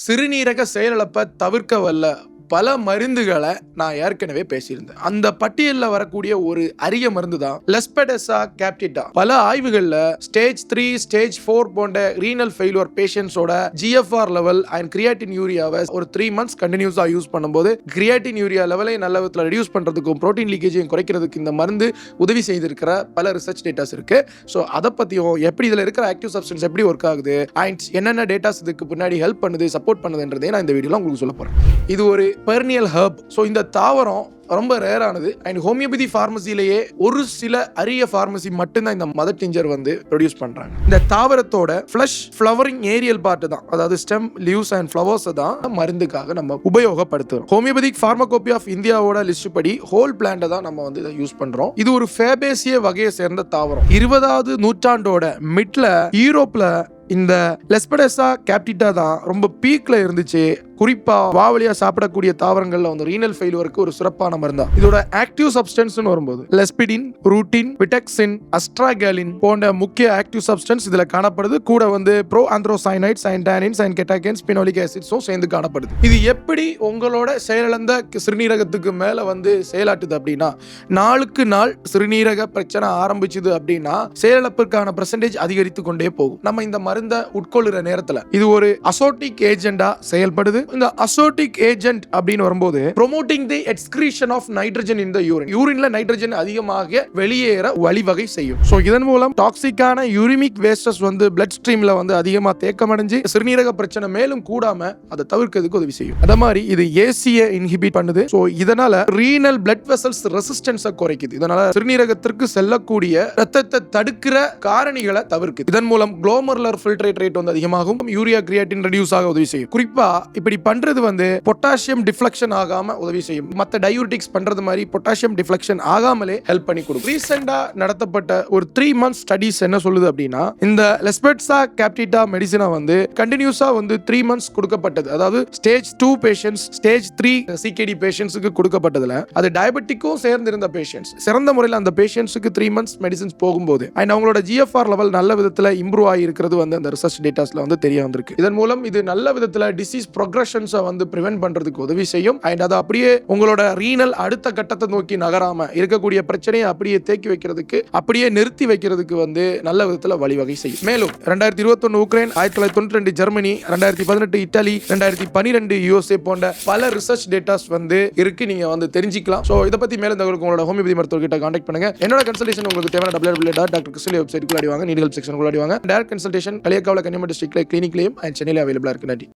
சிறுநீரக செயலிழப்ப தவிர்க்க வல்ல பல மருந்துகளை நான் ஏற்கனவே பேசியிருந்தேன். அந்த பட்டியலில் வரக்கூடிய ஒரு அரிய மருந்து தான் லெஸ்பெடெசா கேப்டிட்டா. பல ஆய்வுகளில் ஸ்டேஜ் 3 ஸ்டேஜ் 4 போன்ற ரீனல் ஃபெயிலியர் பேஷண்ட்ஸோட GFR லெவல் அண்ட் கிரியாட்டின் யூரியாவை ஒரு 3 months கண்டினியூஸாக யூஸ் பண்ணும்போது கிரியாட்டின் யூரியா லெவலை நல்ல விதத்தில் ரெடியூஸ் பண்ணுறதுக்கும் ப்ரோட்டீன் லீக்கேஜையும் குறைக்கிறதுக்கு இந்த மருந்து உதவி செய்திருக்கிற பல ரிசர்ச் டேட்டாஸ் இருக்கு. ஸோ அதை பற்றியும் எப்படி இதில் இருக்கிற ஆக்டிவ் சப்ஸ்டன்ஸ் எப்படி ஒர்க் ஆகுது அண்ட் என்னென்ன டேட்டாஸ் இதுக்கு பின்னாடி ஹெல்ப் பண்ணுது சப்போர்ட் பண்ணுதுன்றதே நான் இந்த வீடியோவில் உங்களுக்கு சொல்ல போகிறேன். இது ஒரு பெர்னியல் ஹர்ப். ஸோ இந்த தாவரம் ரொம்ப ரேரானது அண்ட் ஹோமியோபதி ஃபார்மசிலேயே ஒரு சில அரிய ஃபார்மசி மட்டும்தான் இந்த மதர் டிஞ்சர் வந்து ப்ரொடியூஸ் பண்றாங்க. இந்த தாவரத்தோட ஃப்ளஷ் ஃப்ளவரிங் ஏரியல் பார்ட் தான், அதாவது ஸ்டெம் லீவ்ஸ் அண்ட் ஃப்ளவர்ஸ் தான் மருந்துக்காக நம்ம உபயோகப்படுத்துறோம். ஹோமியோபதிக் ஃபார்மகோபி ஆஃப் இந்தியாவோட லிஸ்ட் படி ஹோல் பிளான்ட் தான் நம்ம வந்து இதை யூஸ் பண்றோம். இது ஒரு ஃபேபேசிய வகையை சேர்ந்த தாவரம். 20வது நூற்றாண்டோட மிட்ல யூரோப்ல இந்த லெஸ்பெடெசா கேப்டிட்டா தான் ரொம்ப பீக்ல இருந்துச்சு. குறிப்பா வாவலியா சாப்பிடக்கூடிய தாவரங்கள்ல வந்து ரீனல் ஃபெயிலியருக்கு ஒரு சிறப்பான மருந்தா. இதோட ஆக்டிவ் சப்ஸ்டன்ஸ் வரும்போது லெஸ்பிடின், ரூட்டின், விடெக்சின், அஸ்ட்ராகேலின் போன்ற முக்கிய ஆக்டிவ் சப்ஸ்டன்ஸ் இதுல காணப்படுது. கூட வந்து bro ஆந்த்ரோசைனைட்ஸ் and tannins and கெட்டாகின்ஸ், phenolic ஆசிட்ஸும் சேர்ந்து காணப்படுது. இது எப்படி உங்களோட செயலிழந்த சிறுநீரகத்துக்கு மேல வந்து செயலாட்டுது அப்படின்னா, நாளுக்கு நாள் சிறுநீரக பிரச்சனை ஆரம்பிச்சுது அப்படின்னா செயலிழப்பிற்கான பெர்சன்டேஜ் அதிகரித்து கொண்டே போகும். நம்ம இந்த மருந்தை உட்கொள்ளுற நேரத்துல இது ஒரு அசோட்டிக் ஏஜெண்டா செயல்படுது. இந்த அசோட்டிக் ஏஜென்ட் அப்படின்னு வரும்போது promoting the excretion of nitrogen in the urine. யூரின்ல நைட்ரஜன் அதிகமாக வெளியேற வழிவகை செய்யும். சோ இதன் மூலம் டாக்ஸிக்கான யூரிமிக் வேஸ்டஸ் வந்து பிளட் ஸ்ட்ரீம்ல வந்து அதிகமா தேக்கமடைஞ்சு சிறுநீரக பிரச்சனை மேலும் கூடாம அதை தவிர்க்கிறதுக்கு உதவி செய்யும். அத மாதிரி இது ஏசியை இன்ஹிபிட் பண்ணுது. சோ இதனால ரீனல் பிளட் வெசல்ஸ் ரெசிஸ்டன்ஸை குறைக்குது. இதனால சிறுநீரகத்திற்கு செல்லக்கூடிய ரத்தத்தை தடுக்கிற காரணிகளை தவிர்க்குது. இதன் மூலம் குளோமருலர் ஃபில்ட்ரேட் ரேட் வந்து அதிகமாகும். யூரியா கிரியாட்டின் ரெடியூஸ் ஆக உதவி செய்யும். குறிப்பா இப்படி பண்றது வந்து பொட்டாசியம் டிஃப்ளெக்ஷன் ஆகாம உதவி செய்யும். மத்த டயூரிட்டிக்ஸ் பண்றது மாதிரி பொட்டாசியம் டிஃப்ளெக்ஷன் ஆகாமலே ஹெல்ப் பண்ணி கொடுக்கும். ரீசெண்டா நடத்தப்பட்ட ஒரு 3 months ஸ்டடீஸ் என்ன சொல்லுது அப்படின்னா, இந்த லெஸ்பெடெசா கேப்டிட்டா மெடிசினை வந்து கண்டினியூஸா வந்து 3 months கொடுக்கப்பட்டது. அதாவது ஸ்டேஜ் 2 பேஷண்ட்ஸ், ஸ்டேஜ் 3 சிகேடி பேஷண்ட்ஸ்க்கு கொடுக்கப்பட்டதுல அது டயபெட்டிக்கும் சேர்ந்து இருந்த பேஷண்ட்ஸ் சிறந்த முறையில் அந்த பேஷண்ட்ஸ்க்கு 3 months மெடிசின்ஸ் போகும்போது அண்ட் அவங்களோட GFR லெவல் நல்ல விதத்துல இம்ப்ரூவ் ஆகி இருக்கிறது வந்து அந்த ரிசர்ச் டேட்டாஸ்ல வந்து தெரிய வந்திருக்கு. இதன் மூலம் இது நல்ல விதத்துல டிசீஸ் ப்ரோக்ரஷன்ஸை வந்து பிரிவென்ட் பண்றதுக்கு உதவி செய்யும். அண்ட் அது அப்படியே உங்களோட ரீனல் அடுத்த கட்டத்தை நோக்கி நகராம இருக்கக்கூடிய பிரச்சனையை அப்படியே தேக்கி வைக்கிறதுக்கு, அப்படியே நிறுத்தி வைக்கிறதுக்கு வந்து நல்ல விதத்துல வழிவகை செய்யும். மேலும் 2021 உக்ரைன், 1992 ஜெர்மனி, 2018 இத்தாலி, 2012 USA போன்ற பல ரிசர்ச் டேட்டாஸ் வந்து இருக்கு. நீங்க வந்து தெரிஞ்சிக்கலாம். சோ இத பத்தி மேல தகவலுக்கு உங்களோட ஹோமியோபதி மருத்துவர்கிட்ட கான்டாக்ட் பண்ணுங்க. என்னோட கன்சல்டேஷன் உங்களுக்கு தேவையான www.drkrisli வெப்சைட்டுக்குள்ள அடி வாங்க. நீட் ஹெல்ப் செக்ஷனுக்குள்ள அடி வாங்க. டைரக்ட் கன்சல்டேஷன் களியக்காவில கன்னியாகுமரி டிஸ்ட்ரிக்ட்ல கிளினிக்லயும் அண்ட் சென்னையில அவைலபிளா இருக்கு. நன்றி.